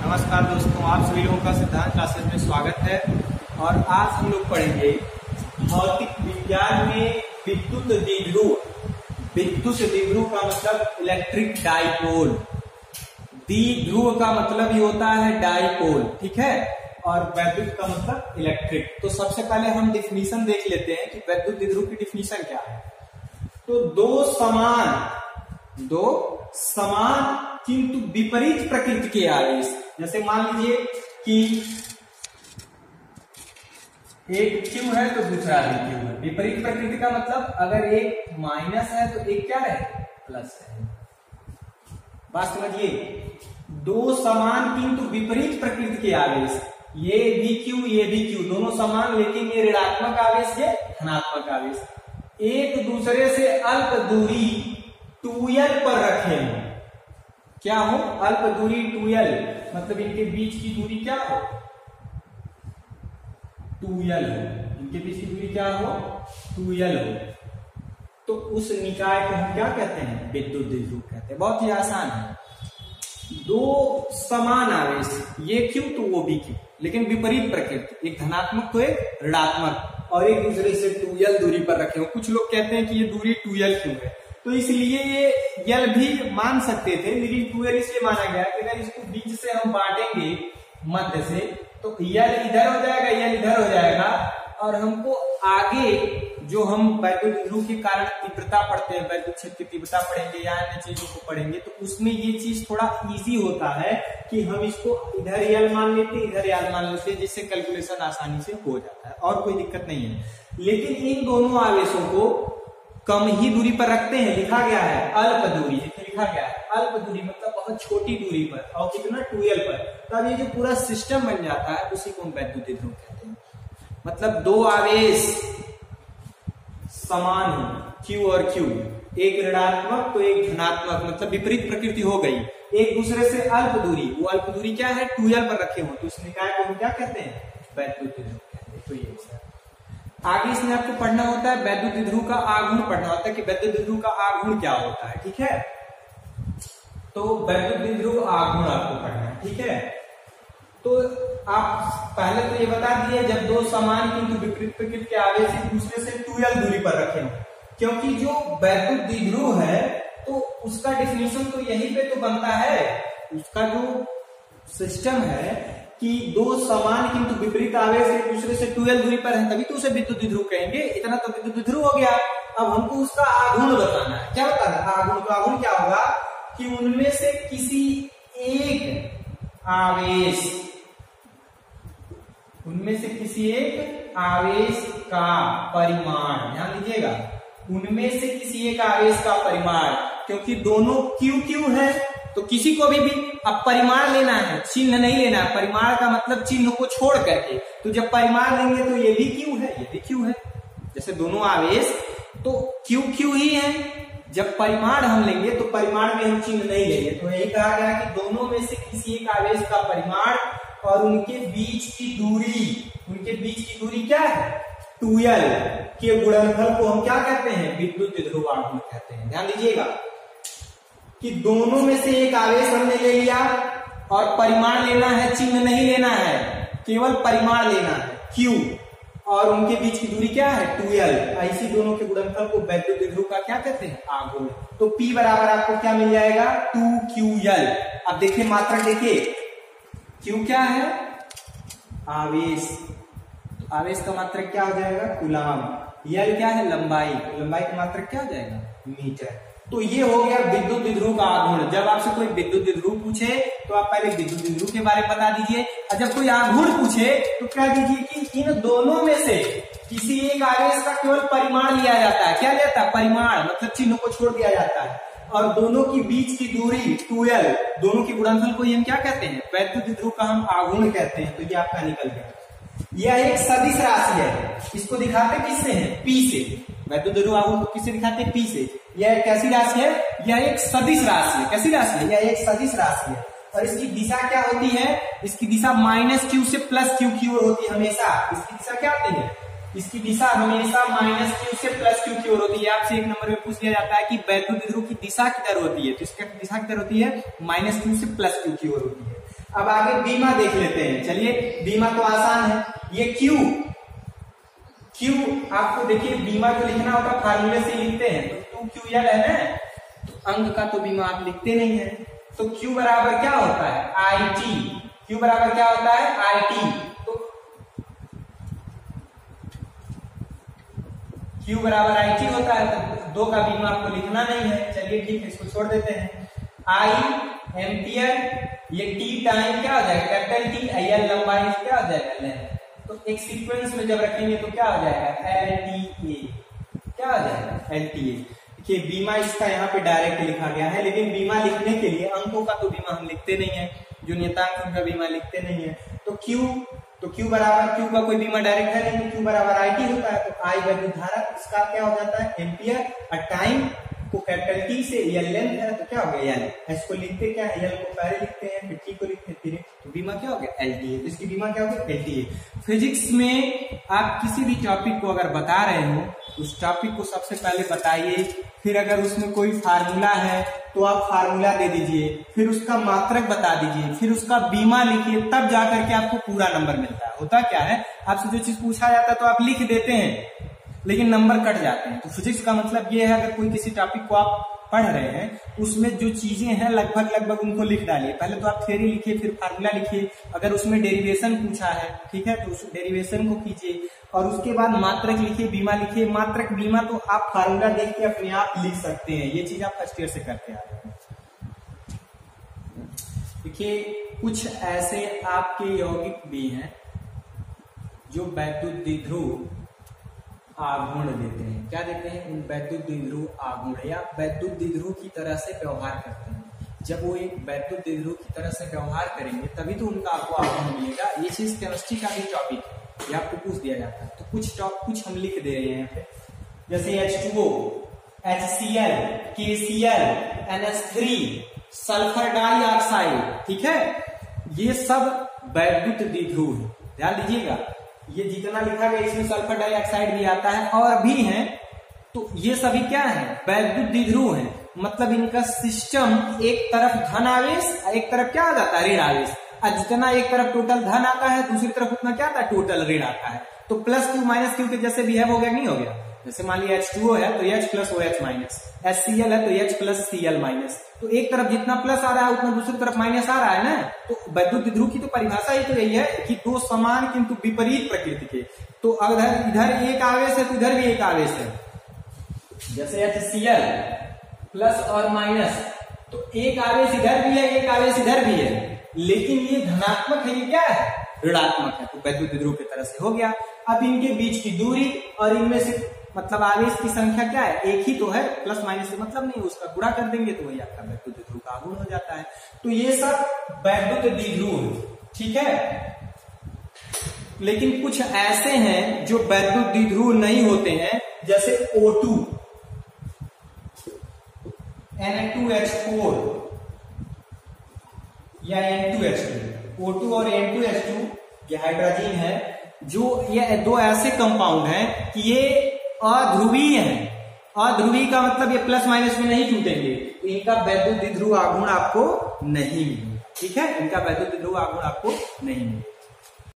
नमस्कार दोस्तों, आप सभी लोगों का सिद्धांत क्लासेस में स्वागत है। और आज हम लोग पढ़ेंगे भौतिक विज्ञान में विद्युत द्विध्रुव। विद्युत द्विध्रुव का मतलब इलेक्ट्रिक डाइपोल। द्विध्रुव का मतलब ये होता है डाइपोल, ठीक है। और वैद्युत का मतलब इलेक्ट्रिक। तो सबसे पहले हम डिफिनीशन देख लेते हैं कि वैद्युत द्विध्रुव की डिफिनीशन क्या है। तो दो समान किंतु विपरीत प्रकृति के आवेश, जैसे मान लीजिए कि एक Q है तो दूसरा भी Q है। विपरीत प्रकृति का मतलब अगर एक माइनस है तो एक क्या है, प्लस है। बात समझिए, दो समान किंतु विपरीत प्रकृति के आवेश, ये भी Q ये भी Q, दोनों समान लेकिन ये ऋणात्मक आवेश ये धनात्मक आवेश, एक दूसरे से अल्प दूरी 2l पर रखे हों। क्या हो, अल्प दूरी 2l, मतलब इनके बीच की दूरी क्या हो, 2l हो। इनके बीच की दूरी क्या हो, 2l हो। तो उस निकाय को हम क्या कहते हैं, विद्युत द्विध्रुव कहते हैं। बहुत ही आसान है। दो समान आवेश, ये Q तो वो भी Q, लेकिन विपरीत प्रकृति, एक धनात्मक तो एक ऋणात्मक, और एक दूसरे से 2l दूरी पर रखे हो। कुछ लोग कहते हैं कि ये दूरी 2l क्यों है, तो इसलिए ये l भी मान सकते थे, लेकिन 2l इसलिए माना गया कि अगर इसको बीच से हम बांटेंगे मध्य से, तो l इधर हो जाएगा, l इधर हो जाएगा, और हमको आगे जो हम वैद्युत द्विध्रुव के कारण तीव्रता पढ़ते हैं, वैद्युत क्षेत्र की तीव्रता पढ़ेंगे या अन्य चीजों को पढ़ेंगे, तो उसमें ये चीज थोड़ा इजी होता है कि हम इसको इधर l मान लेते, इधर l मान लेते, जिससे कैलकुलेशन आसानी से हो जाता है और कोई दिक्कत नहीं है। लेकिन इन दोनों आवेशों को कम ही दूरी पर रखते हैं, लिखा गया है अल्प दूरी, लिखा गया है अल्प दूरी मतलब बहुत छोटी दूरी पर, और कितना 2l पर, तब ये जो पूरा सिस्टम बन जाता है उसी को हम वैद्युत द्विध्रुव कहते हैं। मतलब दो आवेश समान हो, Q और Q, एक ऋणात्मक तो एक धनात्मक, मतलब विपरीत प्रकृति हो गई, एक दूसरे से अल्प दूरी, वो अल्प दूरी क्या है, 2l पर रखे हो, तो उस निकाय को हम क्या कहते हैं, वैद्युत द्विध्रुव कहते हैं। तो ये आगे इसमें आपको पढ़ना होता है वैद्युत द्विध्रुव का आघूर्ण पढ़ना होता है कि वैद्युत द्विध्रुव का आघूर्ण क्या होता है, ठीक है। तो वैद्युत द्विध्रुव आघूर्ण आपको पढ़ना है, ठीक है। तो आप पहले तो ये बता दिए, जब दो समान किंतु विपरीत प्रकृति के आवेश एक दूसरे से 2l दूरी पर रखे हो, क्योंकि जो वैद्युत द्विध्रुव है तो उसका डिफिनीशन तो यहीं पे तो बनता है, उसका जो सिस्टम है कि दो समान किंतु विपरीत आवेश एक दूसरे से 2l दूरी पर है, तभी तो उसे विद्युत द्विध्रुव कहेंगे। इतना तो विद्युत द्विध्रुव हो गया। अब हमको उसका आघूर्ण बताना है। क्या बताना है आघूर्ण? तो आघूर्ण क्या होगा कि उनमें से किसी एक आवेश का परिमाण, ध्यान दीजिएगा, उनमें से किसी एक आवेश का परिमाण, क्योंकि दोनों Q है तो किसी को भी अब परिमाण लेना है, चिन्ह नहीं लेना है। परिमाण का मतलब चिन्ह को छोड़ करके, तो जब परिमाण लेंगे तो ये भी Q है, ये भी Q है। जैसे दोनों आवेश तो Q ही है, जब परिमाण हम लेंगे तो परिमाण में हम चिन्ह नहीं लेंगे। तो यही कहा गया कि दोनों में से किसी एक आवेश का परिमाण और उनके बीच की दूरी क्या है, 2l के गुणनफल को हम क्या कहते हैं, विद्युत द्विध्रुव आघूर्ण कहते हैं। ध्यान दीजिएगा कि दोनों में से एक आवेश हमने ले लिया और परिमाण लेना है, चिन्ह नहीं लेना है, केवल परिमाण लेना है Q, और उनके बीच की दूरी क्या है, 2l। ऐसी दोनों के गुणनफल को वैद्युत द्विध्रुव का क्या कहते हैं, आघूर्ण। तो P बराबर आपको क्या मिल जाएगा, 2ql। अब देखिए मात्रक, देखिए Q क्या है, आवेश, तो आवेश का मात्रक क्या हो जाएगा, कूलाम। l क्या है, लंबाई, लंबाई का मात्रक क्या हो जाएगा, मीटर। तो ये हो गया विद्युत द्विध्रुव का आघूर्ण। जब आपसे कोई विद्युत द्विध्रुव पूछे तो आप पहले विद्युत द्विध्रुव के बारे में बता दीजिए, और जब कोई आघूर्ण पूछे तो कह दीजिए कि इन दोनों में से किसी एक आवेश का केवल परिमाण लिया जाता है। क्या लेता है, परिमाण, मतलब चिन्ह को छोड़ दिया जाता है, और दोनों की बीच की दूरी 2l, दोनों के गुणनफल को हम क्या कहते हैं, वैद्युत द्विध्रुव का हम आघूर्ण कहते हैं। तो ये आपका निकल गया। यह एक सदिश राशि है, इसको दिखाते किससे हैं, P से। वैद्युत द्विध्रुव आघूर्ण को किससे दिखाते हैं, P से। यह कैसी राशि है, यह एक सदिश राशि है। कैसी राशि है, यह एक सदिश राशि है, और इसकी दिशा क्या होती है, इसकी दिशा -q से +q की ओर होती है हमेशा। इसकी दिशा क्या होती है, इसकी दिशा हमेशा -q से +q की ओर होती है। आपसे एक नंबर में पूछ लिया जाता है कि वैद्युत द्विध्रुव की दिशा किधर होती है, तो इसकी दिशा किधर होती है, -q से +q की ओर होती है। अब आगे बीमा देख लेते हैं। चलिए बीमा तो आसान है। ये क्यू आपको देखिए बीमा को लिखना होता फार्मूले से लिखते हैं तो 2QL है ना, तो अंक का तो बीमा आप लिखते नहीं है। तो Q बराबर क्या होता है IT, Q बराबर क्या होता है IT, तो Q बराबर IT होता है, तो 2 का बीमा आपको लिखना नहीं है। चलिए ठीक है, इसको छोड़ देते हैं। I एम्पियर, ये T टाइम क्या हो जाएगा कैपिटल T, L लंबाई क्या हो जाएगा लेंथ, तो एक सीक्वेंस में जब रखेंगे तो क्या हो जाएगा LTA, क्या हो जाएगा LTA। देखिए बीमा इसका यहाँ पे डायरेक्ट लिखा गया है, लेकिन बीमा लिखने के लिए अंकों का तो बीमा हम लिखते नहीं है, जो नियतांक उनका बीमा लिखते नहीं है। तो Q बराबर, Q का कोई बीमा डायरेक्ट है नहीं, तो Q बराबर IT होता है। तो I वैद्युत धारा, इसका क्या हो जाता है एम्पियर, और टाइम को कैपिटल T से L लेंथ है तो क्या हो गया L, इसको लिखते क्या है L को पहले लिखते हैं फिर T को लिखते हैं फिर, तो बीमा क्या हो गया LTA, इसकी बीमा क्या हो गया LTA। फिजिक्स में आप किसी भी टॉपिक को अगर बता रहे हो उस टॉपिक को सबसे पहले बताइए, फिर अगर उसमें कोई फार्मूला है तो आप फार्मूला दे दीजिए, फिर उसका मात्रक बता दीजिए, फिर उसका बीमा लिखिए, तब जाकर के आपको पूरा नंबर मिलता है। होता क्या है आपसे जो चीज पूछा जाता है तो आप लिख देते हैं लेकिन नंबर कट जाते हैं। तो फिजिक्स का मतलब ये है अगर कोई किसी टॉपिक को आप पढ़ रहे हैं उसमें जो चीजें हैं लगभग उनको लिख डालिए। पहले तो आप थ्योरी लिखिए फिर फार्मूला लिखिए, अगर उसमें डेरिवेशन पूछा है ठीक है तो उस डेरिवेशन को कीजिए, और उसके बाद मात्रक लिखिए, बीमा लिखिए। मात्रक बीमा तो आप फार्मूला देख के अपने आप लिख सकते हैं, ये चीज आप फर्स्ट ईयर से करते आ रहे हैं। देखिए कुछ ऐसे आपके यौगिक भी हैं जो वैद्युत द्विध्रुव आघूर्ण देते हैं। क्या देते हैं? वैद्युत द्विध्रुव आघूर्ण या वैद्युत द्विध्रुव की तरह से व्यवहार करते हैं। जब वो एक वैद्युत द्विध्रुव की तरह से व्यवहार करेंगे तभी तो उनका आपको आघूर्ण मिलेगा। ये चीज केमिस्ट्री का भी टॉपिक है, ये आपको पूछ दिया जाता है। तो कुछ हम लिख दे रहे हैं यहाँ पे, जैसे H2O, HCl, KCl, NH3, sulphur dioxide, ठीक है, ये सब वैद्युत द्विध्रुव है। ध्यान दीजिएगा ये जितना लिखा गया इसमें सल्फर डाइऑक्साइड भी आता है और भी है, तो ये सभी क्या है वैद्युत द्विध्रुव है। मतलब इनका सिस्टम एक तरफ धन आवेश एक तरफ क्या आ जाता है ऋण आवेश, और जितना एक तरफ टोटल धन आता है दूसरी तरफ उतना क्या आता है टोटल ऋण आता है। तो प्लस क्यू माइनस क्यू के जैसे बिहेव हो गया नहीं हो गया। जैसे मान लिया H2O है तो H plus OH minus, HCl है तो H प्लस Cl माइनस, तो एक तरफ जितना प्लस आ रहा है उतना दूसरी तरफ माइनस आ रहा है ना। तो वैद्युत द्विध्रुव की तो परिभाषा ही तो यही है कि दो समान किंतु विपरीत प्रकृति के। तो अगर इधर एक आवेश है तो इधर भी एक आवेश है, जैसे HCl प्लस और माइनस, तो एक आवेश इधर भी है एक आवेश इधर भी है, लेकिन ये धनात्मक है ये क्या है ऋणात्मक है। तो वैद्युत द्विध्रुव की तरह से हो गया। अब इनके बीच की दूरी और इनमें से मतलब आवेश की संख्या क्या है एक ही तो है, प्लस माइनस से मतलब नहीं, उसका गुणा कर देंगे तो वही आपका वैद्युत द्विध्रुव का आघूर्ण हो जाता है। तो ये सब वैद्युत द्विध्रुव है, ठीक है। लेकिन कुछ ऐसे हैं जो वैद्युत द्विध्रुव नहीं होते हैं, जैसे O2, Na2H4 या N2H2। O2 और N2H2 ये हाइड्रोजन है, जो ये दो ऐसे कंपाउंड हैं कि ये अध्रुवीय हैं। अध्रुवीय का मतलब ये प्लस माइनस में नहीं टूटेंगे, तो इनका वैद्युत द्विध्रुव आघूर्ण आपको नहीं मिलेगा, ठीक है, इनका वैद्युत द्विध्रुव आघूर्ण आपको नहीं मिलेगा।